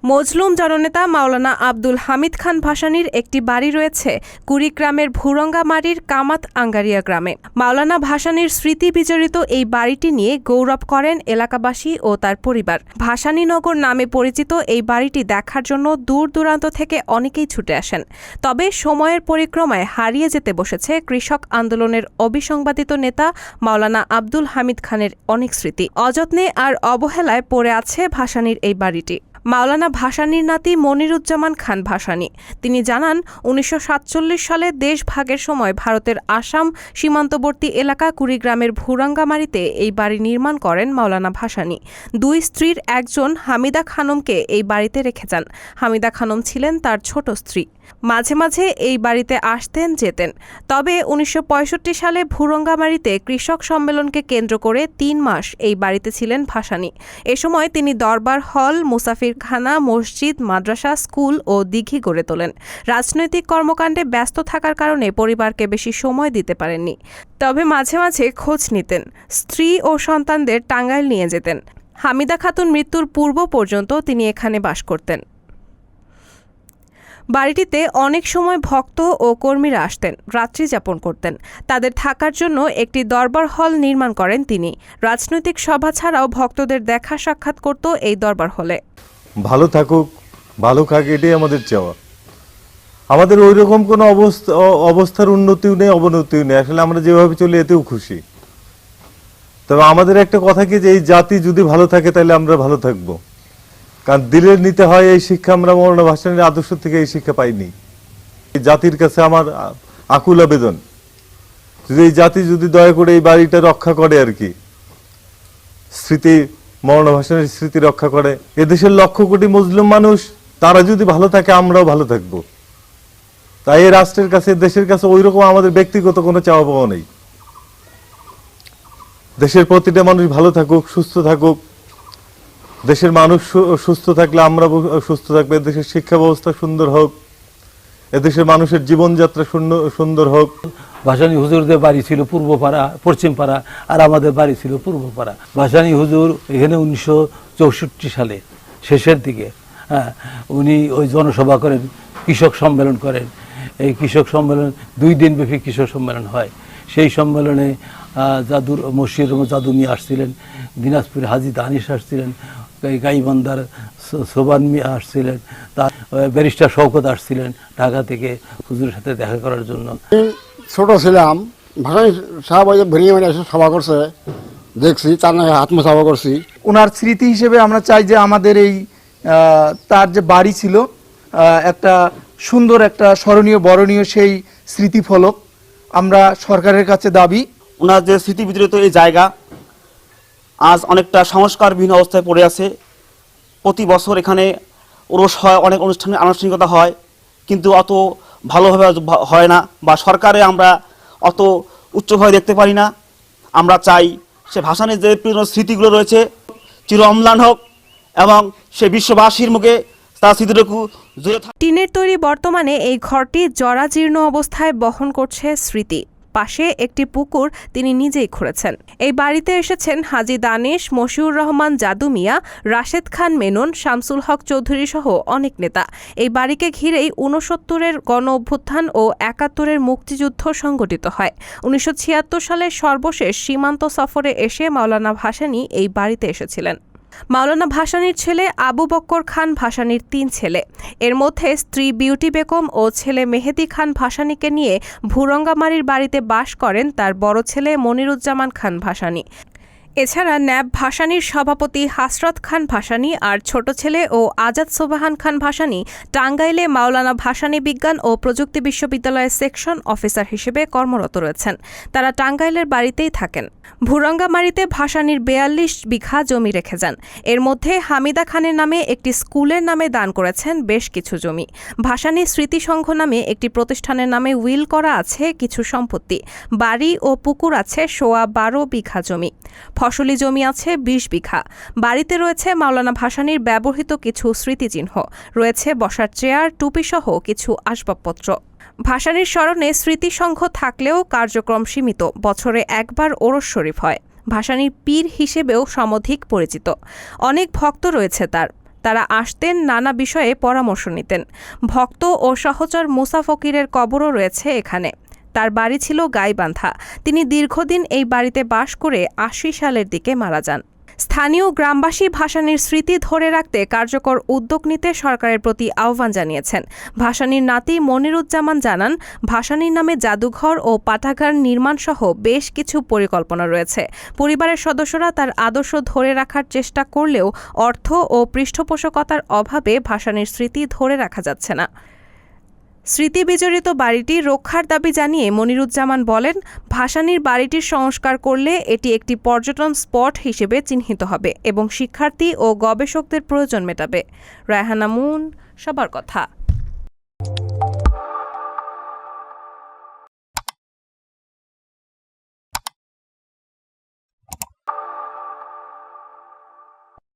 মজলুম জননেতা মাওলানা আব্দুল হামিদ খান ভাসানীর একটি বাড়ি রয়েছে কুড়িগ্রামের ভুরঙ্গামারীর কামাত আঙ্গারিয়া গ্রামে। মাওলানা ভাসানীর স্মৃতি বিজড়িত এই বাড়িটি নিয়ে গৌরব করেন এলাকাবাসী ও তার পরিবার। ভাসানীনগর নামে পরিচিত এই বাড়িটি দেখার জন্য দূর দূরান্ত থেকে অনেকেই ছুটে আসেন। তবে সময়ের পরিক্রমায় হারিয়ে যেতে বসেছে কৃষক আন্দোলনের অবিসংবাদিত নেতা মাওলানা আব্দুল হামিদ খানের অনেক স্মৃতি। অযত্নে আর অবহেলায় পড়ে আছে ভাসানীর এই বাড়িটি। মাওলানা ভাসানীর নাতি মনিরুজ্জামান খান ভাসানী তিনি জানান, ১৯৪৭ সালে দেশ ভাগের সময় ভারতের আসাম সীমান্তবর্তী এলাকা কুড়িগ্রামের ভুরঙ্গামারীতে এই বাড়ি নির্মাণ করেন মাওলানা ভাসানী। দুই স্ত্রীর একজন হামিদা খানমকে এই বাড়িতে রেখে যান। হামিদা খানম ছিলেন তার ছোট স্ত্রী। মাঝে মাঝে এই বাড়িতে আসতেন যেতেন। তবে ১৯৬৫ সালে ভুরঙ্গামারীতে কৃষক সম্মেলনকে কেন্দ্র করে ৩ মাস এই বাড়িতে ছিলেন ভাসানী। এ সময় তিনি দরবার হল, মুসাফিরখানা, মসজিদ, মাদ্রাসা, স্কুল ও দিঘি গড়ে তোলেন। রাজনৈতিক কর্মকাণ্ডে ব্যস্ত থাকার কারণে পরিবারকে বেশি সময় দিতে পারেননি। তবে মাঝে মাঝে খোঁজ নিতেন। স্ত্রী ও সন্তানদের টাঙ্গাইল নিয়ে যেতেন। হামিদা খাতুন মৃত্যুর পূর্ব পর্যন্ত তিনি এখানে বাস করতেন। বাড়িটিতে অনেক সময় ভক্ত ও কর্মীরা আসতেন, রাত্রি যাপন করতেন। তাদের থাকার জন্য একটি দরবার হল নির্মাণ করেন তিনি। রাজনৈতিক সভা ছাড়াও ভক্তদের দেখা সাক্ষাৎ করত এই দরবার হলে। ভালো থাকুক, ভালো খাক, এটাই আমাদের চাওয়া। আমাদের ওই রকম কোনো অবস্থার উন্নতিও নেই, অবনতিও নেই। আসলে আমরা যেভাবে চলি এতেও খুশি। তবে আমাদের একটা কথা কি, যে এই জাতি যদি ভালো থাকে তাহলে আমরা ভালো থাকবো। কারণ দিলের নিতে হয় এই শিক্ষা আমরা মাওলানা ভাসানীর আদর্শ থেকে এই শিক্ষা পাইনি। এই জাতির কাছে আমার আকুল আবেদন, যদি এই জাতি যদি দয়া করে এই বাড়িটা রক্ষা করে, আর কি স্মৃতি, মাওলানা ভাসানীর স্মৃতি রক্ষা করে। এদেশের লক্ষ কোটি মুসলিম মানুষ, তারা যদি ভালো থাকে আমরাও ভালো থাকবো। তাই এই রাষ্ট্রের কাছে, দেশের কাছে ওইরকম আমাদের ব্যক্তিগত কোনো চাওয়া পাওয়া নেই। দেশের প্রতিটা মানুষ ভালো থাকুক, সুস্থ থাকুক। দেশের মানুষ সুস্থ থাকলে আমরা সুস্থ থাকবো। এদেশের শিক্ষা ব্যবস্থা সুন্দর হোক, এদেশের মানুষের জীবনযাত্রা সুন্দর হোক। ভাসানী হুজুরদের বাড়ি ছিল পূর্বপাড়া, পশ্চিমপাড়া, আর আমাদের বাড়ি ছিল পূর্বপাড়া। ভাসানী হুজুর এখানে ১৯৬৪ সালে শেষের দিকে উনি ওই জনসভা করেন, কৃষক সম্মেলন করেন। এই কৃষক সম্মেলন ২ দিনব্যাপী কৃষক সম্মেলন হয়। সেই সম্মেলনে মসজিদ জাদু মিয়া আসছিলেন, দিনাজপুর হাজি দানিশ আসছিলেন, গাইবান্ধার সোবান মিয়া আসছিলেন, তার ব্যারিস্টার শওকত আসছিলেন ঢাকা থেকে হুজুরের সাথে দেখা করার জন্য। ছোট ছিলাম, ভাসানী সাহেব ভেঙে এসে সভা করছে, দেখছি, তার নাকি আত্মসভা করছি। ওনার স্মৃতি হিসেবে আমরা চাই যে আমাদের এই তার যে বাড়ি ছিল, একটা সুন্দর, একটা স্মরণীয়, বরণীয় সেই স্মৃতিফলক আমরা সরকারের কাছে দাবি। ওনার যে স্মৃতি বিজড়িত এই জায়গা আজ অনেকটা সংস্কারবিহীন অবস্থায় পড়ে আছে। প্রতি বছর এখানে ওরস হয়, অনেক অনুষ্ঠানে আনুষ্ঠানিকতা হয়, কিন্তু অত ভালোভাবে হয় না, বা সরকারে আমরা অত উচ্চভাবে দেখতে পারি না। আমরা চাই সে ভাসানীর যে স্মৃতিগুলো রয়েছে চির অম্লান হোক এবং সে বিশ্ববাসীর মুখে তার স্মৃতিটুকু জুড়ে থাকে। টিনের তৈরি বর্তমানে এই ঘরটি জরাজীর্ণ অবস্থায় বহন করছে স্মৃতি। পাশে একটি পুকুর তিনি নিজেই খুঁড়েছেন। এই বাড়িতে এসেছেন হাজি দানিশ, মশিউর রহমান জাদু মিয়া, রাশেদ খান মেনন, শামসুল হক চৌধুরী সহ অনেক নেতা। এই বাড়িকে ঘিরেই ৬৯-এর গণ অভ্যুত্থান ও ৭১-এর মুক্তিযুদ্ধ সংগঠিত হয়। ১৯৭৬ সালে সর্বশেষ সীমান্ত সফরে এসে মাওলানা ভাসানী এই বাড়িতে এসেছিলেন। মাওলানা ভাসানীর ছেলে আবু বক্কর খান ভাসানীর ৩ ছেলে। এর মধ্যে স্ত্রী বিউটি বেগম ও ছেলে মেহেদি খান ভাসানীকে নিয়ে ভুরঙ্গামারীর বাড়িতে বাস করেন তার বড় ছেলে মনিরুজ্জামান খান ভাসানী। এছাড়া ন্যাব ভাসানীর সভাপতি হাসরত খান ভাসানী আর ছোট ছেলে ও আজাদ সোবাহান খান ভাসানী টাঙ্গাইলে মাওলানা ভাসানী বিজ্ঞান ও প্রযুক্তি বিশ্ববিদ্যালয়ের সেকশন অফিসার হিসেবে কর্মরত রয়েছেন। তারা টাঙ্গাইলের বাড়িতেই থাকেন। ভুরঙ্গামারীতে ভাসানীর ৪২ বিঘা জমি রেখে যান। এর মধ্যে হামিদা খানের নামে একটি স্কুলের নামে দান করেছেন বেশ কিছু জমি। ভাসানী স্মৃতিসংঘ নামে একটি প্রতিষ্ঠানের নামে উইল করা আছে কিছু সম্পত্তি। বাড়ি ও পুকুর আছে ১২ বিঘা জমি। ফসলি জমি আছে ২০ বিঘা। বাড়িতে রয়েছে মাওলানা ভাসানীর ব্যবহৃত কিছু স্মৃতিচিহ্ন, রয়েছে বসার চেয়ার, টুপিসহ কিছু আসবাবপত্র। ভাসানীর স্মরণে স্মৃতিসংঘ থাকলেও কার্যক্রম সীমিত। বছরে একবার ওরস শরীফ হয়। ভাসানীর পীর হিসেবেও সমধিক পরিচিত। অনেক ভক্ত রয়েছে তার। তারা আসতেন, নানা বিষয়ে পরামর্শ নিতেন। ভক্ত ও সহচর মুসা ফকিরের কবরও রয়েছে এখানে। তার বাড়ি ছিল গাইবান্ধা। তিনি দীর্ঘদিন এই বাড়িতে বাস করে ৮০ সালের দিকে মারা যান। স্থানীয় গ্রামবাসী ভাসানীর স্মৃতি ধরে রাখতে কার্যকর উদ্যোগ নিতে সরকারের প্রতি আহ্বান জানিয়েছেন। ভাসানীর নাতি মনিরুজ্জামান জানান, ভাসানীর নামে জাদুঘর ও পাঠাগার নির্মাণসহ বেশ কিছু পরিকল্পনা রয়েছে। পরিবারের সদস্যরা তার আদর্শ ধরে রাখার চেষ্টা করলেও অর্থ ও পৃষ্ঠপোষকতার অভাবে ভাসানীর স্মৃতি ধরে রাখা যাচ্ছে না। স্মৃতি বিজড়িত বাড়িটি রক্ষার দাবি জানিয়ে মনিরুজ্জামান বলেন, ভাসানীর বাড়িটির সংস্কার করলে এটি একটি পর্যটন স্পট হিসেবে চিহ্নিত হবে এবং শিক্ষার্থী ও গবেষকদের প্রয়োজন মেটাবে। রায়হানা মুন, সবার কথা।